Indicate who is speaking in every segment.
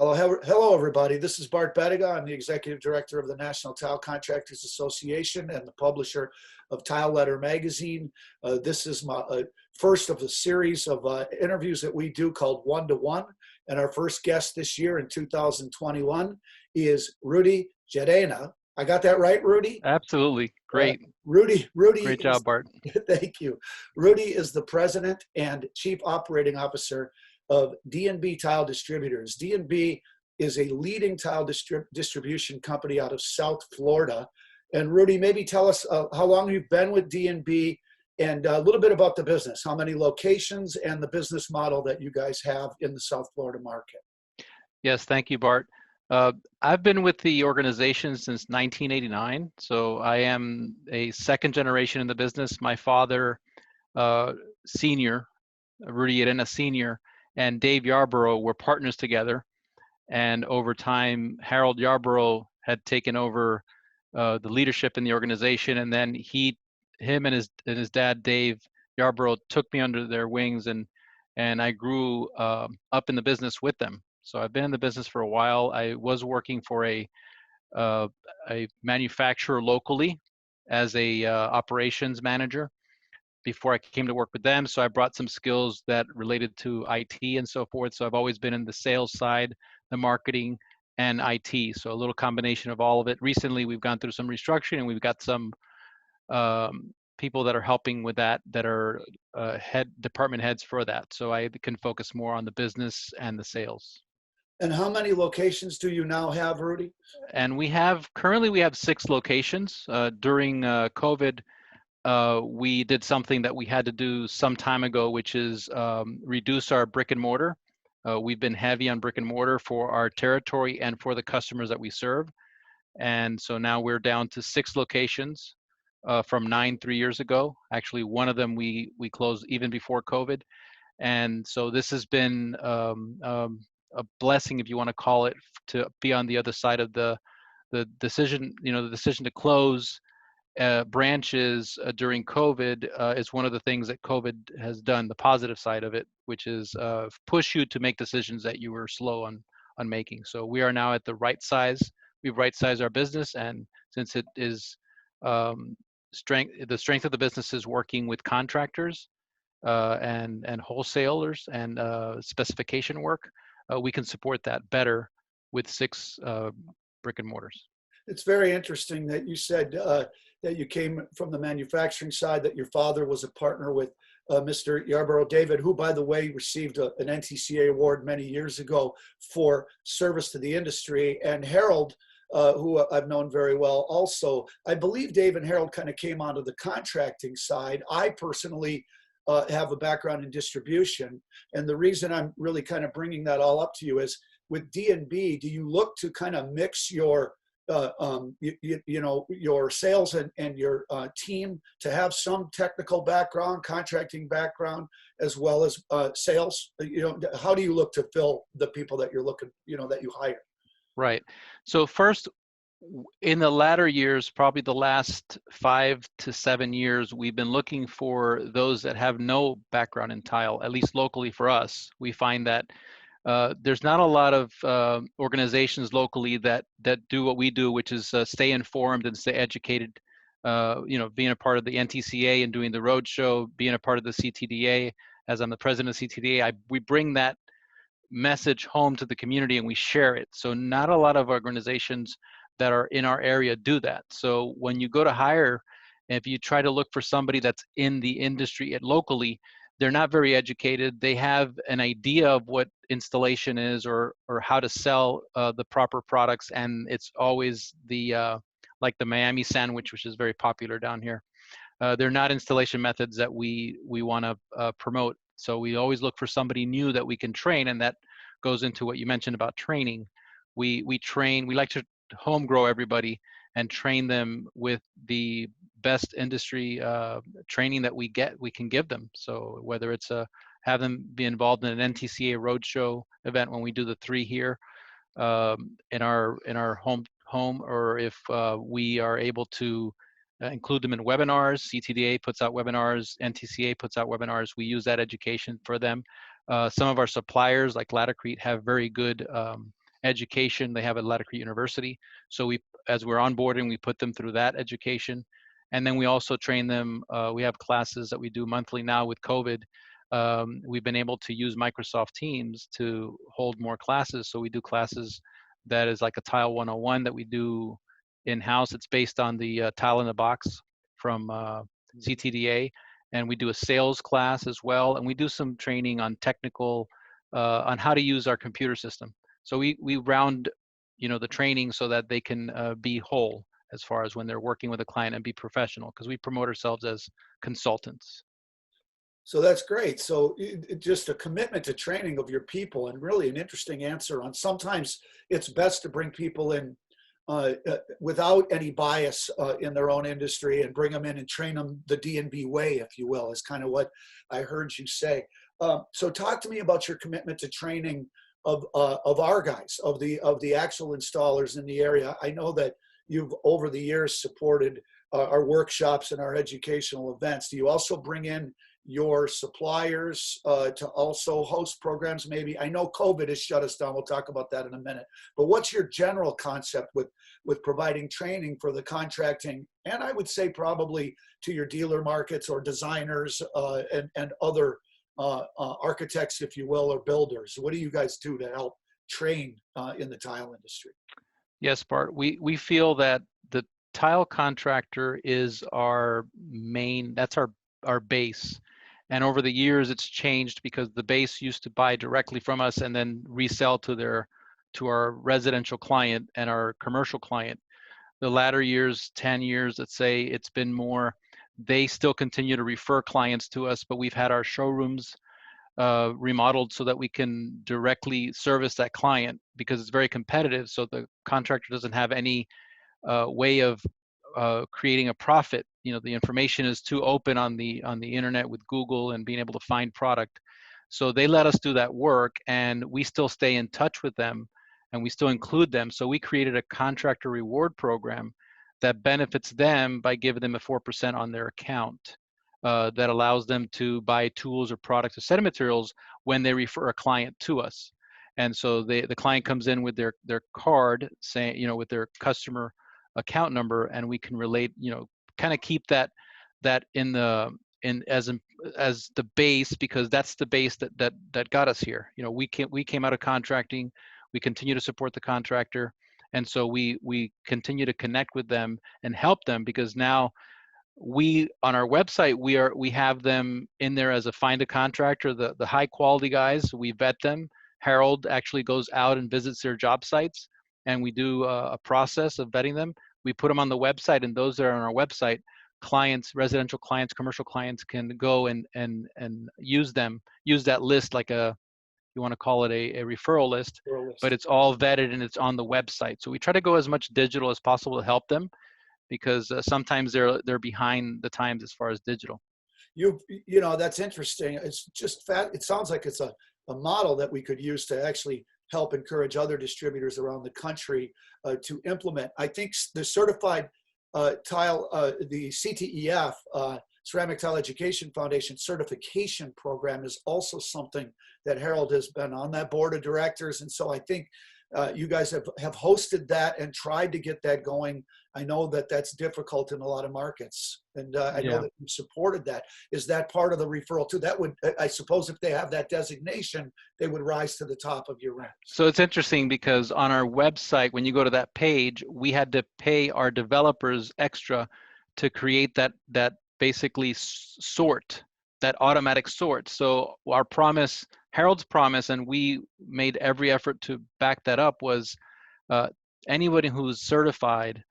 Speaker 1: Hello, everybody. This is Bart Bettiga. I'm the Executive Director of the National Tile Contractors Association and the publisher of TileLetter magazine. This is my first of the series of interviews that we do called One to One. And our first guest this year in 2021 is Rudy Llerena. I got that right, Rudy?
Speaker 2: Absolutely. Great.
Speaker 1: Rudy.
Speaker 2: Great job, Bart.
Speaker 1: Thank you. Rudy is the President and Chief Operating Officer of D&B Tile Distributors. D&B is a leading tile distribution company out of South Florida. And Rudy, maybe tell us how long you've been with D&B and a little bit about the business, how many locations and the business model that you guys have in the South Florida market.
Speaker 2: Yes, thank you, Bart. I've been with the organization since 1989, so I am a second generation in the business. My father, senior, Rudy Llerena Sr., and Dave Yarborough were partners together. And over time, Harold Yarborough had taken over the leadership in the organization, and then him and his dad, Dave Yarborough, took me under their wings, and I grew up in the business with them. So I've been in the business for a while. I was working for a manufacturer locally as a operations manager before I came to work with them. So I brought some skills that related to IT and so forth. So I've always been in the sales side, the marketing, and IT. So a little combination of all of it. Recently, we've gone through some restructuring, and we've got some people that are helping with that are department heads for that. So I can focus more on the business and the sales.
Speaker 1: And how many locations do you now have, Rudy?
Speaker 2: And currently we have 6 locations. During COVID, we did something that we had to do some time ago, which is reduce our brick and mortar. We've been heavy on brick and mortar for our territory and for the customers that we serve. And so now we're down to 6 locations from 9 3 years ago. Actually, one of them we closed even before COVID. And so this has been a blessing, if you want to call it, to be on the other side of the decision. The decision to close branches during COVID is one of the things that COVID has done, the positive side of it, which is push you to make decisions that you were slow on making. So we are now at the right size. We've right-sized our business, and since it is the strength of the business is working with contractors and wholesalers and specification work, we can support that better with 6 brick and mortars.
Speaker 1: It's very interesting that you said that you came from the manufacturing side, that your father was a partner with Mr. Yarborough David, who, by the way, received an NTCA award many years ago for service to the industry. And Harold, who I've known very well also. I believe Dave and Harold kind of came onto the contracting side. I personally have a background in distribution. And the reason I'm really kind of bringing that all up to you is with D&B, do you look to kind of mix your your sales and your team to have some technical background, contracting background, as well as sales? How do you look to fill the people that you're looking, that you hire?
Speaker 2: Right. So first, in the latter years, probably the last 5 to 7 years, we've been looking for those that have no background in tile, at least locally for us. We find that there's not a lot of organizations locally that do what we do, which is stay informed and stay educated. Being a part of the NTCA and doing the roadshow, being a part of the CTDA, as I'm the president of CTDA, we bring that message home to the community and we share it. So not a lot of organizations that are in our area do that. So when you go to hire, if you try to look for somebody that's in the industry locally, they're not very educated. They have an idea of what installation is or how to sell the proper products, and it's always like the Miami sandwich, which is very popular down here. They're not installation methods that we want to promote. So we always look for somebody new that we can train, and that goes into what you mentioned about training. We like to home grow everybody and train them with the best industry training that we can give them. So whether it's have them be involved in an NTCA roadshow event when we do the 3 here in our home, or if we are able to include them in webinars. CTDA puts out webinars, NTCA puts out webinars. We use that education for them. Some of our suppliers like Latticrete have very good education. They have a Latter Creek University. So as we're onboarding, we put them through that education. And then we also train them. We have classes that we do monthly now with COVID. We've been able to use Microsoft Teams to hold more classes. So we do classes that is like a Tile 101 that we do in-house. It's based on the Tile in the Box from CTDA. And we do a sales class as well. And we do some training on technical, on how to use our computer system. So we round, the training so that they can be whole as far as when they're working with a client and be professional, because we promote ourselves as consultants.
Speaker 1: So that's great. So just a commitment to training of your people, and really an interesting answer on sometimes it's best to bring people in without any bias in their own industry and bring them in and train them the D&B way, if you will, is kind of what I heard you say. So talk to me about your commitment to training of our guys, of the actual installers in the area. I know that you've over the years supported our workshops and our educational events. Do you also bring in your suppliers to also host programs maybe? I know COVID has shut us down. We'll talk about that in a minute. But what's your general concept with providing training for the contracting, and I would say probably to your dealer markets or designers and other architects, if you will, or builders? What do you guys do to help train in the tile industry?
Speaker 2: Yes, Bart. We feel that the tile contractor is our main, that's our base. And over the years, it's changed because the base used to buy directly from us and then resell to our residential client and our commercial client. The latter years, 10 years, let's say, it's been more, they still continue to refer clients to us, but we've had our showrooms remodeled so that we can directly service that client because it's very competitive. So the contractor doesn't have any way of creating a profit. The information is too open on the internet with Google and being able to find product. So they let us do that work, and we still stay in touch with them, and we still include them. So we created a contractor reward program that benefits them by giving them a 4% on their account. That allows them to buy tools or products or set of materials when they refer a client to us. And so the client comes in with their card, saying, with their customer account number, and we can relate, kind of keep that in as the base, because that's the base that got us here. We came out of contracting, we continue to support the contractor, and so we continue to connect with them and help them, because now on our website we have them in there as a find a contractor, the high quality guys. We vet them. Harold actually goes out and visits their job sites, and we do a process of vetting them. We put them on the website, and those that are on our website, clients, residential clients, commercial clients, can go and use that list, like you want to call it a referral list, but it's all vetted and it's on the website. So we try to go as much digital as possible to help them, because sometimes they're behind the times as far as digital.
Speaker 1: That's interesting. It's just it sounds like it's a model that we could use to actually help encourage other distributors around the country to implement. I think the certified tile, the CTEF, Ceramic Tile Education Foundation certification program, is also something that Harold has been on that board of directors. And so I think you guys have hosted that and tried to get that going. I know that that's difficult in a lot of markets, and I know that you supported that. Is that part of the referral too? That would, I suppose, if they have that designation, they would rise to the top of your ranks.
Speaker 2: So it's interesting because on our website, when you go to that page, we had to pay our developers extra to create that basically sort, that automatic sort. So our promise, Harold's promise, and we made every effort to back that up, was anybody who's certified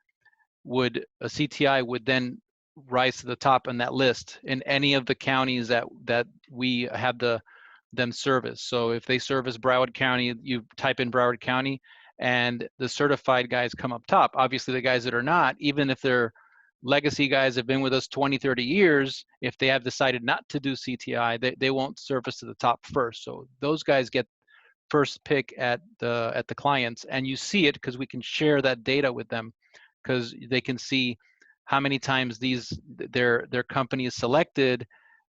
Speaker 2: a CTI would then rise to the top on that list in any of the counties that we have them service. So if they service Broward County, you type in Broward County and the certified guys come up top. Obviously the guys that are not, even if they're legacy guys, have been with us 20, 30 years, if they have decided not to do CTI, they won't surface to the top first. So those guys get first pick at the clients, and you see it because we can share that data with them, because they can see how many times their company is selected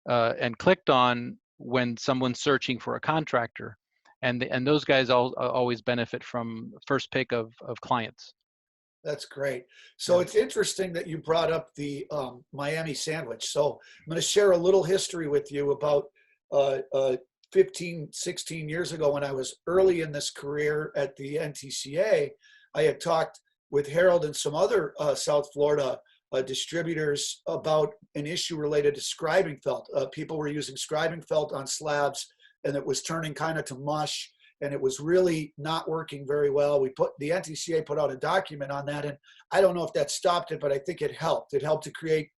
Speaker 2: and clicked on when someone's searching for a contractor. and those guys always benefit from first pick of clients.
Speaker 1: That's great. So
Speaker 2: Yeah.
Speaker 1: it's interesting that you brought up the Miami sandwich. So I'm going to share a little history with you about uh, uh, 15, 16 years ago when I was early in this career at the NTCA. I had talked with Harold and some other South Florida distributors about an issue related to scribing felt. People were using scribing felt on slabs, and it was turning kind of to mush, and it was really not working very well. The NTCA put out a document on that, and I don't know if that stopped it, but I think it helped. It helped to create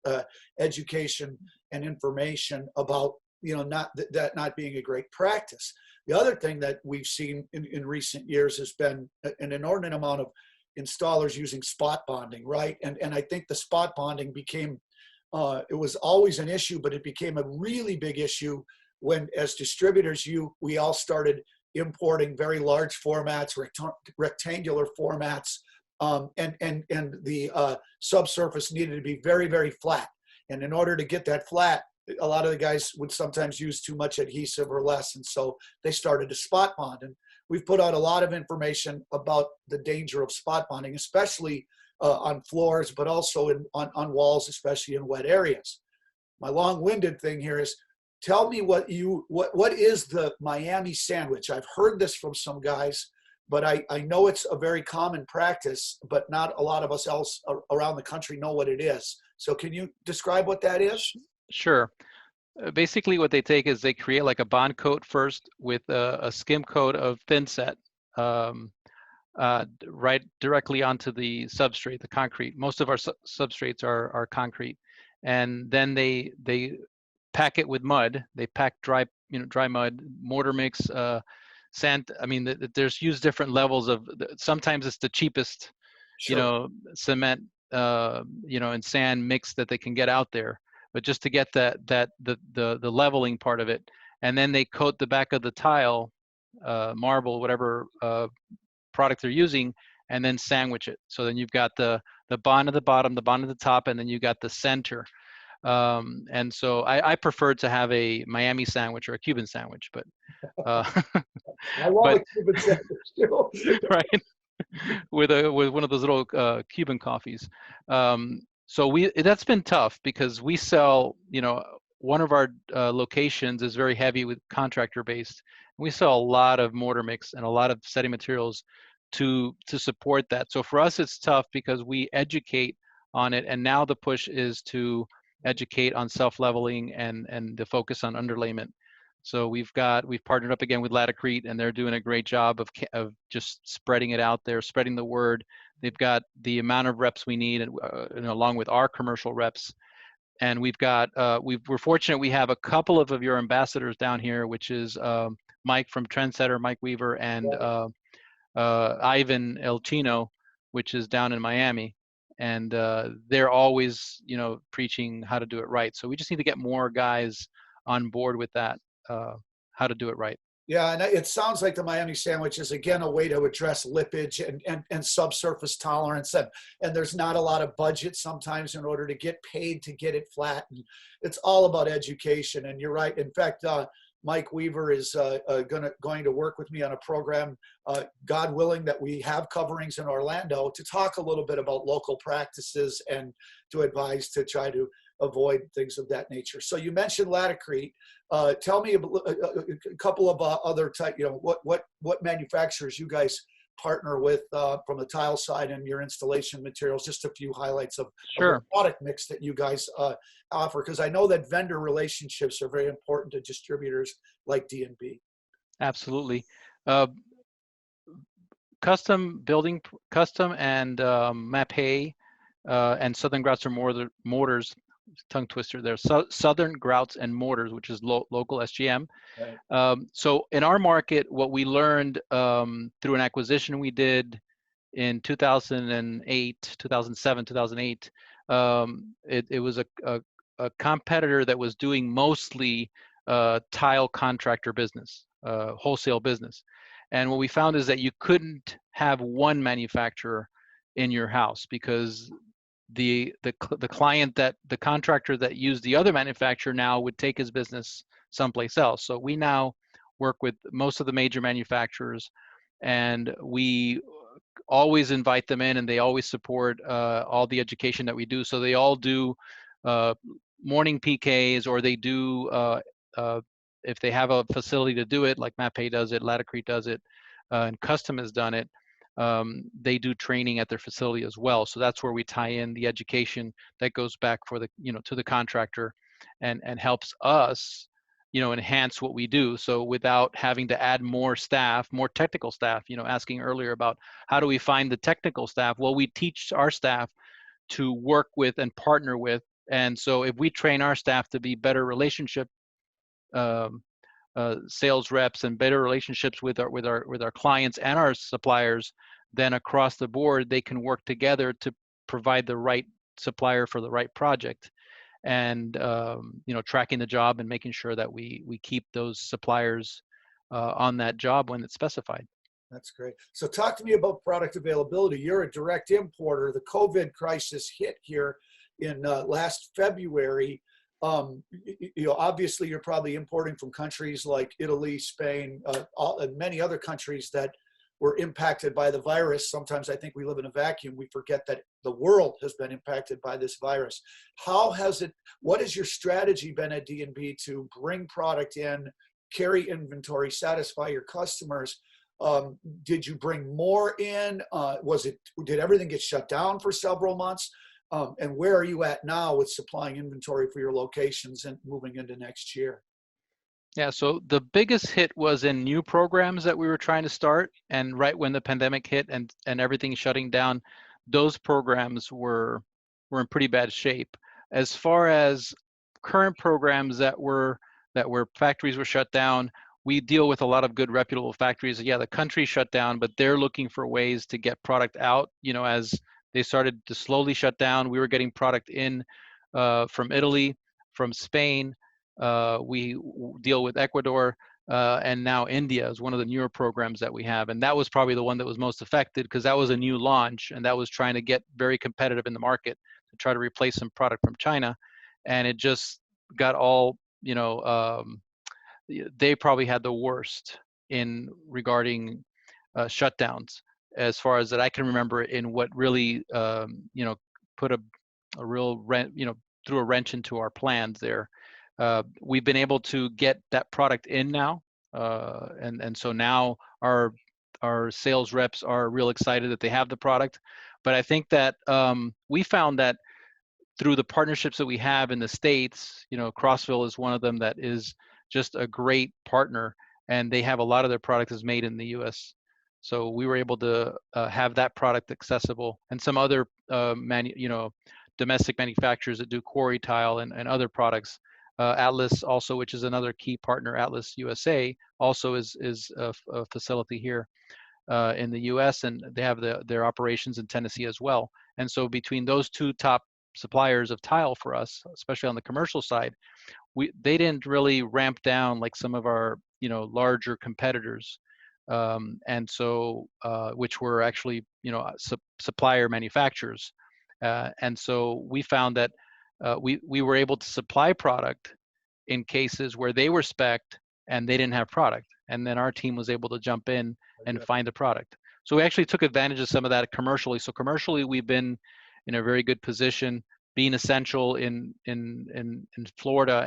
Speaker 1: education and information about that not being a great practice. The other thing that we've seen in recent years has been an inordinate amount of installers using spot bonding, right? And I think the spot bonding became it was always an issue, but it became a really big issue when, as distributors, we all started importing very large formats, rectangular formats, and the subsurface needed to be very, very flat. And in order to get that flat, a lot of the guys would sometimes use too much adhesive or less, and so they started to spot bond. And we've put out a lot of information about the danger of spot bonding, especially on floors, but also on walls, especially in wet areas. My long-winded thing here is, tell me what is the Miami sandwich? I've heard this from some guys, but I know it's a very common practice, but not a lot of us else around the country know what it is. So can you describe what that is?
Speaker 2: Sure. Basically, what they take is they create like a bond coat first with a skim coat of thin set, right directly onto the substrate, the concrete. Most of our substrates are concrete, and then they pack it with mud. They pack dry mud, mortar mix, sand. I mean, there's used different levels of. Sometimes it's the cheapest,
Speaker 1: Sure.
Speaker 2: cement, and sand mix that they can get out there. But just to get the leveling part of it, and then they coat the back of the tile, marble, whatever product they're using, and then sandwich it. So then you've got the bond at the bottom, the bond at the top, and then you got the center. And so I prefer to have a Miami sandwich or a Cuban sandwich, but
Speaker 1: I love
Speaker 2: but
Speaker 1: a Cuban sandwich too.
Speaker 2: right, with one of those little Cuban coffees. So that's been tough because we sell, one of our locations is very heavy with contractor based. We sell a lot of mortar mix and a lot of setting materials to support that. So for us, it's tough because we educate on it, and now the push is to educate on self-leveling and the focus on underlayment. So we've partnered up again with Latacrete, and they're doing a great job of just spreading it out there, spreading the word. They've got the amount of reps we need, and along with our commercial reps. And we're fortunate we have a couple of your ambassadors down here, which is Mike from Trendsetter, Mike Weaver, and Ivan Elchino, which is down in Miami. And they're always, preaching how to do it right. So we just need to get more guys on board with that, how to do it right.
Speaker 1: Yeah, and it sounds like the Miami sandwich is again a way to address lippage and subsurface tolerance, and there's not a lot of budget sometimes in order to get paid to get it flat. And it's all about education, and you're right. In fact, Mike Weaver is going to work with me on a program, God willing, that we have coverings in Orlando to talk a little bit about local practices and to advise to try to avoid things of that nature. So you mentioned Latacrete. Tell me a couple of other type, what manufacturers you guys partner with from the tile side and your installation materials. Just a few highlights of the product mix that you guys offer, because I know that vendor relationships are very important to distributors like D&B.
Speaker 2: Absolutely. Custom and Map-Hay and Southern Grouts mortars, tongue twister there. Southern Grouts and Mortars, which is local SGM. Right. So in our market, what we learned through an acquisition we did in 2008, 2007, 2008, it was a competitor that was doing mostly tile contractor business, wholesale business. And what we found is that you couldn't have one manufacturer in your house because the client, that the contractor that used the other manufacturer now would take his business someplace else. So we're work with most of the major manufacturers, and we always invite them in, and they always support all the education that we do. So they all do uh, morning PKs, or they do uh, if they have a facility to do it, like MapPay does it, Laticrete does it, and Custom has done it. They do training at their facility as well. So that's where we tie in the education that goes back for the to the contractor, and helps us enhance what we do. So without having to add more staff, more technical staff, asking earlier about how do we find the technical staff? Well, we teach our staff to work with and partner with. And so if we train our staff to be better relationship um, sales reps and better relationships with our clients and our suppliers, then across the board they can work together to provide the right supplier for the right project, and tracking the job and making sure that we keep those suppliers on that job when it's specified.
Speaker 1: That's great. So talk to me about product availability. You're a direct importer. The COVID crisis hit here in last February. Obviously you're probably importing from countries like Italy, Spain, and many other countries that were impacted by the virus. Sometimes I think we live in a vacuum. We forget that the world has been impacted by this virus. What has your strategy been at D&B to bring product in, carry inventory, satisfy your customers? Did you bring more in? Did everything get shut down for several months? And where are you at now with supplying inventory for your locations and moving into next year?
Speaker 2: Yeah, so the biggest hit was in new programs that we were trying to start, and right when the pandemic hit and everything shutting down, those programs were in pretty bad shape. As far as current programs that were factories were shut down, we deal with a lot of good reputable factories. Yeah, the country shut down, but they're looking for ways to get product out. As they started to slowly shut down, we were getting product in from Italy, from Spain. We deal with Ecuador, and now India is one of the newer programs that we have. And that was probably the one that was most affected, because that was a new launch, and that was trying to get very competitive in the market to try to replace some product from China. And it just got all, they probably had the worst in regarding shutdowns, as far as that I can remember, in what really, put a real threw a wrench into our plans there. We've been able to get that product in now, and so now our sales reps are real excited that they have the product. But I think that we found that through the partnerships that we have in the States, Crossville is one of them that is just a great partner, and they have a lot of their product is made in the U.S. So we were able to have that product accessible, and some other domestic manufacturers that do quarry tile and other products. Atlas also, which is another key partner, Atlas USA, also is a facility here in the U.S., and they have their operations in Tennessee as well. And so between those two top suppliers of tile for us, especially on the commercial side, they didn't really ramp down like some of our larger competitors, and so which were actually supplier manufacturers, and so we found that we were able to supply product in cases where they were spec'd and they didn't have product, and then our team was able to jump in and find the product. So we actually took advantage of some of that commercially. So commercially, we've been in a very good position, being essential in Florida,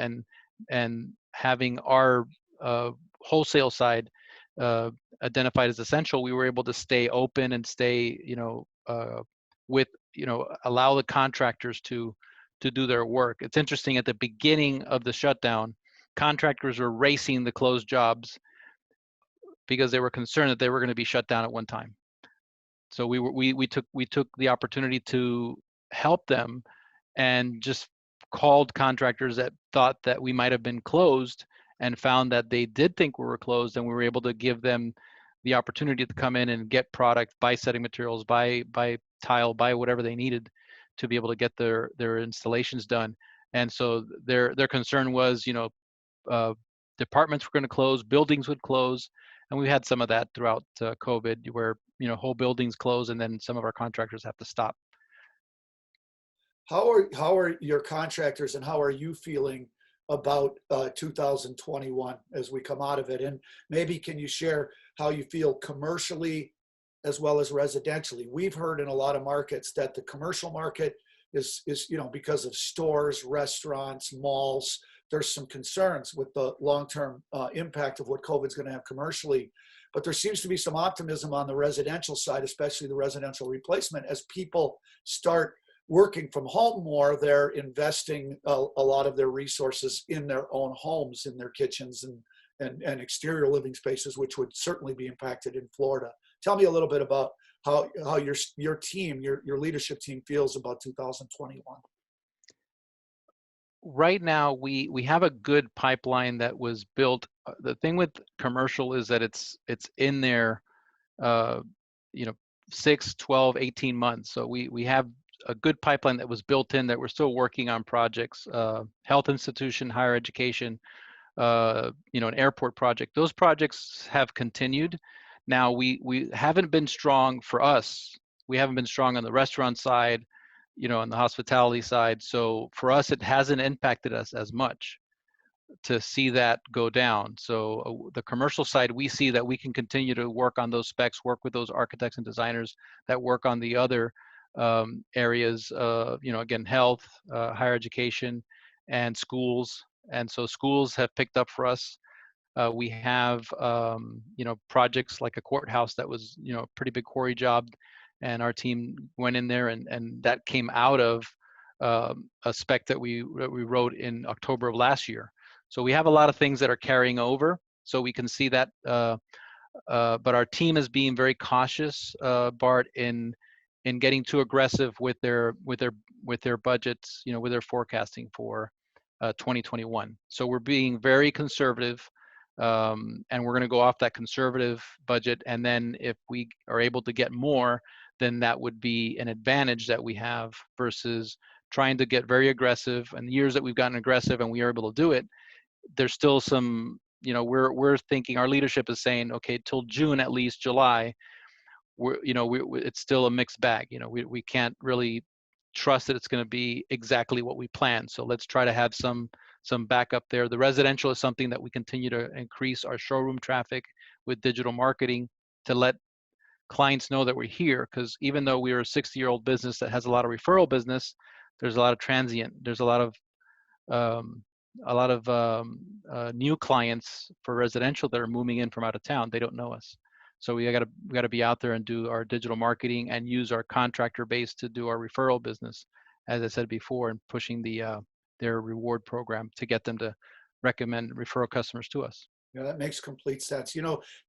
Speaker 2: and having our wholesale side identified as essential. We were able to stay open and stay, with allow the contractors to do their work. It's interesting, at the beginning of the shutdown, contractors were racing to close jobs because they were concerned that they were going to be shut down at one time. So we took the opportunity to help them, and just called contractors that thought that we might have been closed, and found that they did think we were closed, and we were able to give them the opportunity to come in and get product, buy setting materials, buy tile, buy whatever they needed to be able to get their installations done. And so their concern was, departments were going to close, buildings would close, and we had some of that throughout COVID, where whole buildings close, and then some of our contractors have to stop.
Speaker 1: How are your contractors, and how are you feeling about 2021 as we come out of it? And maybe can you share how you feel commercially as well as residentially? We've heard in a lot of markets that the commercial market is because of stores, restaurants, malls, there's some concerns with the long-term impact of what COVID's going to have commercially. But there seems to be some optimism on the residential side, especially the residential replacement. As people start working from home more, they're investing a lot of their resources in their own homes, in their kitchens and exterior living spaces, which would certainly be impacted in Florida. Tell me a little bit about how your team, your leadership team feels about 2021.
Speaker 2: Right now, we have a good pipeline that was built. The thing with commercial is that it's in there, uh, 6, 12, 18 months. So we have a good pipeline that was built in that we're still working on projects, health institution, higher education, an airport project. Those projects have continued. Now we haven't been strong for us. We haven't been strong on the restaurant side, on the hospitality side. So for us, it hasn't impacted us as much to see that go down. So the commercial side, we see that we can continue to work on those specs, work with those architects and designers that work on the other areas, again, health, higher education, and schools. And so schools have picked up for us. We have, projects like a courthouse that was, a pretty big quarry job, and our team went in there, and that came out of a spec that we wrote in October of last year. So we have a lot of things that are carrying over, so we can see that. But our team is being very cautious, Bart, in getting too aggressive with their budgets, with their forecasting for 2021. So we're being very conservative, and we're going to go off that conservative budget. And then if we are able to get more, then that would be an advantage that we have versus trying to get very aggressive. And the years that we've gotten aggressive and we are able to do it, there's still some, we're thinking, our leadership is saying, okay, till June, at least July, it's still a mixed bag. We can't really trust that it's going to be exactly what we plan. So let's try to have some backup there. The residential is something that we continue to increase our showroom traffic with digital marketing to let clients know that we're here, because even though we are a 60-year-old business that has a lot of referral business, there's a lot of transient, there's a lot of new clients for residential that are moving in from out of town. They don't know us. So we got to be out there and do our digital marketing and use our contractor base to do our referral business, as I said before, and pushing their reward program to get them to recommend referral customers to us.
Speaker 1: Yeah, that makes complete sense.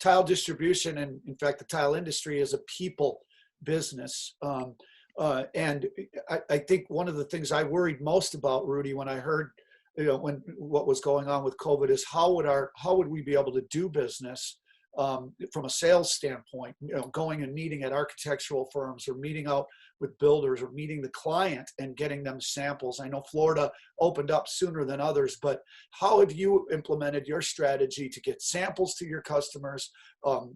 Speaker 1: Tile distribution, and in fact, the tile industry is a people business. And I think one of the things I worried most about, Rudy, when I heard, what was going on with COVID, is how would we be able to do business from a sales standpoint, going and meeting at architectural firms or meeting out with builders or meeting the client and getting them samples. I know Florida opened up sooner than others, but how have you implemented your strategy to get samples to your customers, to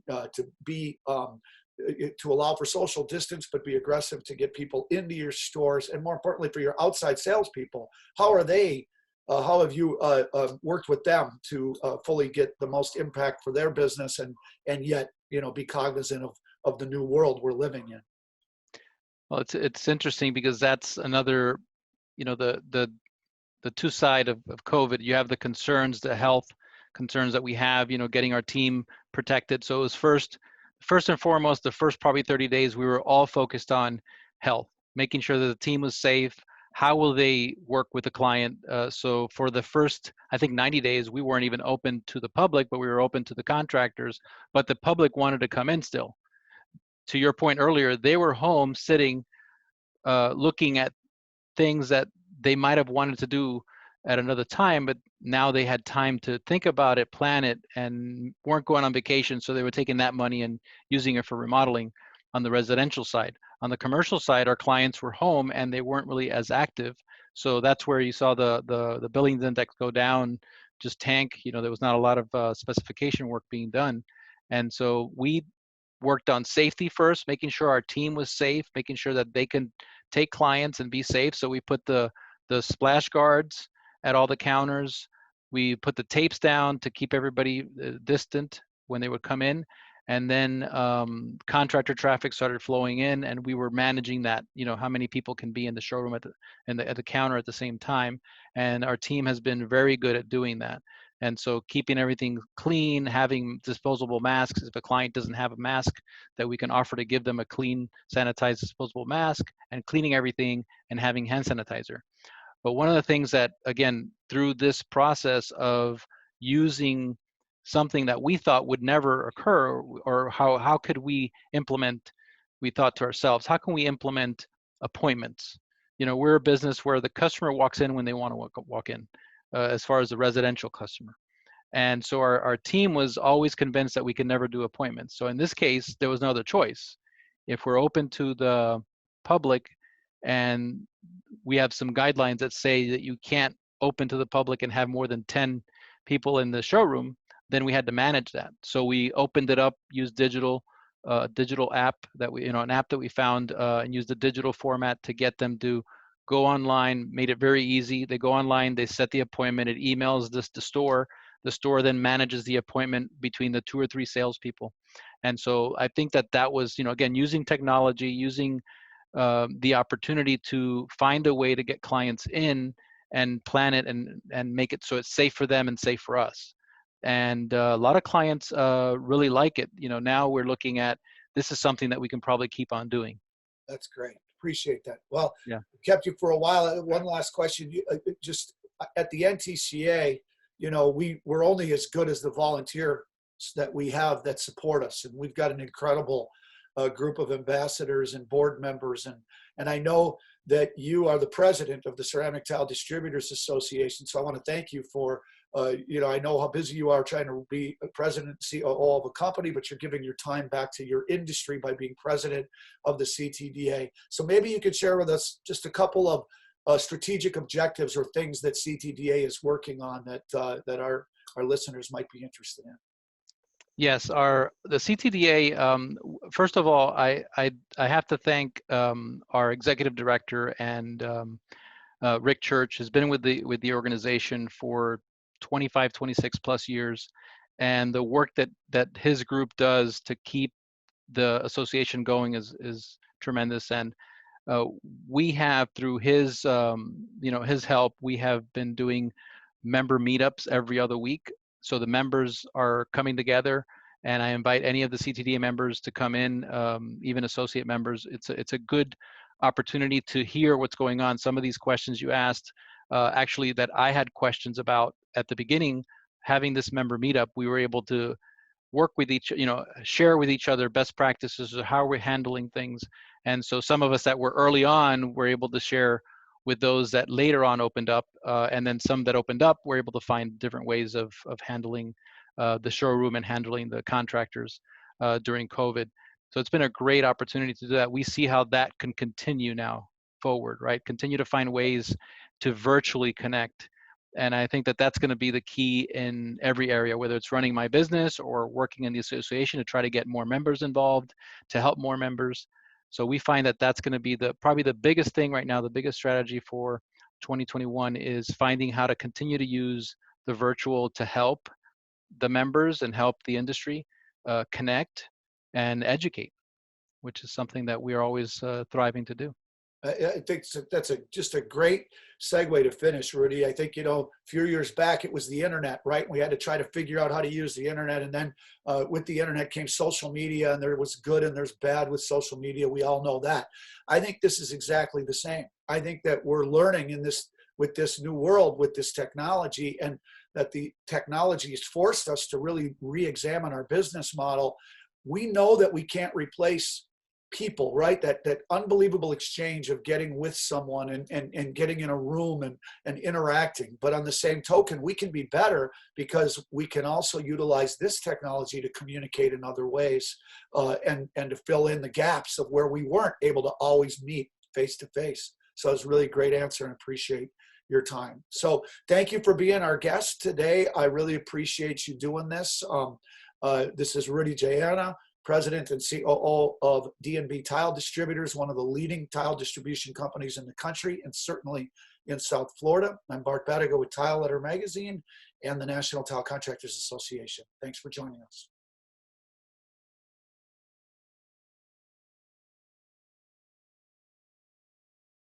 Speaker 1: allow for social distance, but be aggressive to get people into your stores, and more importantly for your outside salespeople? How have you worked with them to fully get the most impact for their business and yet, be cognizant of the new world we're living in?
Speaker 2: Well, it's interesting because that's another, the two side of COVID. You have the concerns, the health concerns that we have, getting our team protected. So it was first and foremost, the first probably 30 days, we were all focused on health, making sure that the team was safe. How will they work with the client? So for the first, I think 90 days, we weren't even open to the public, but we were open to the contractors, but the public wanted to come in still. To your point earlier, they were home sitting, looking at things that they might have wanted to do at another time, but now they had time to think about it, plan it, and weren't going on vacation. So they were taking that money and using it for remodeling on the residential side. On the commercial side, our clients were home and they weren't really as active. So that's where you saw the billings index go down, just tank. There was not a lot of specification work being done. And so we worked on safety first, making sure our team was safe, making sure that they can take clients and be safe. So we put the splash guards at all the counters. We put the tapes down to keep everybody distant when they would come in. And then contractor traffic started flowing in, and we were managing that, how many people can be in the showroom at the counter at the same time. And our team has been very good at doing that. And so keeping everything clean, having disposable masks. If a client doesn't have a mask, that we can offer to give them a clean, sanitized, disposable mask, and cleaning everything and having hand sanitizer. But one of the things that, again, through this process of using something that we thought would never occur, or how could we implement, we thought to ourselves, how can we implement appointments? We're a business where the customer walks in when they want to walk in, as far as the residential customer. And so our team was always convinced that we could never do appointments. So in this case, there was no other choice. If we're open to the public, and we have some guidelines that say that you can't open to the public and have more than 10 people in the showroom, then we had to manage that. So we opened it up, used digital app that an app that we found, and used the digital format to get them to go online, made it very easy. They go online, they set the appointment, it emails the store. The store then manages the appointment between the 2 or 3 salespeople. And so I think that was, again, using technology, using the opportunity to find a way to get clients in and plan it and make it so it's safe for them and safe for us. And a lot of clients really like it. Now we're looking at, this is something that we can probably keep on doing.
Speaker 1: That's great. Appreciate that. Well,
Speaker 2: Yeah.
Speaker 1: kept you for a while. One last question. Just at the NTCA, we're only as good as the volunteers that we have that support us. And we've got an incredible group of ambassadors and board members. And I know that you are the president of the Ceramic Tile Distributors Association. So I want to thank you for, I know how busy you are trying to be a president and COO of a company, but you're giving your time back to your industry by being president of the CTDA. So maybe you could share with us just a couple of strategic objectives or things that CTDA is working on that our listeners might be interested in.
Speaker 2: Yes, the CTDA. First of all, I have to thank our executive director, and Rick Church has been with the organization for 25, 26 plus years, and the work that his group does to keep the association going is tremendous. And we have, through his his help, we have been doing member meetups every other week. So the members are coming together, and I invite any of the CTDA members to come in, even associate members. It's a good opportunity to hear what's going on. Some of these questions you asked, actually, that I had questions about at the beginning. Having this member meetup, we were able to work with share with each other best practices of how we're handling things. And so some of us that were early on were able to share with those that later on opened up, and then some that opened up were able to find different ways of handling the showroom and handling the contractors during COVID. So it's been a great opportunity to do that. We see how that can continue now forward, right? Continue to find ways to virtually connect. And I think that that's going to be the key in every area, whether it's running my business or working in the association to try to get more members involved, to help more members. So we find that that's going to be probably the biggest thing right now. The biggest strategy for 2021 is finding how to continue to use the virtual to help the members and help the industry connect and educate, which is something that we are always thriving to do.
Speaker 1: I think that's just a great segue to finish, Rudy. I think, a few years back, it was the internet, right? We had to try to figure out how to use the internet. And then with the internet came social media, and there was good and there's bad with social media. We all know that. I think this is exactly the same. I think that we're learning with this new world, with this technology, and that the technology has forced us to really re-examine our business model. We know that we can't replace people, right? That unbelievable exchange of getting with someone and getting in a room and interacting. But on the same token, we can be better because we can also utilize this technology to communicate in other ways, and to fill in the gaps of where we weren't able to always meet face to face. So it's a really great answer, and appreciate your time. So thank you for being our guest today. I really appreciate you doing this. This is Rudy Llerena, President and COO of D&B Tile Distributors, one of the leading tile distribution companies in the country, and certainly in South Florida. I'm Bart Bettiga with TileLetter Magazine, and the National Tile Contractors Association. Thanks for joining us.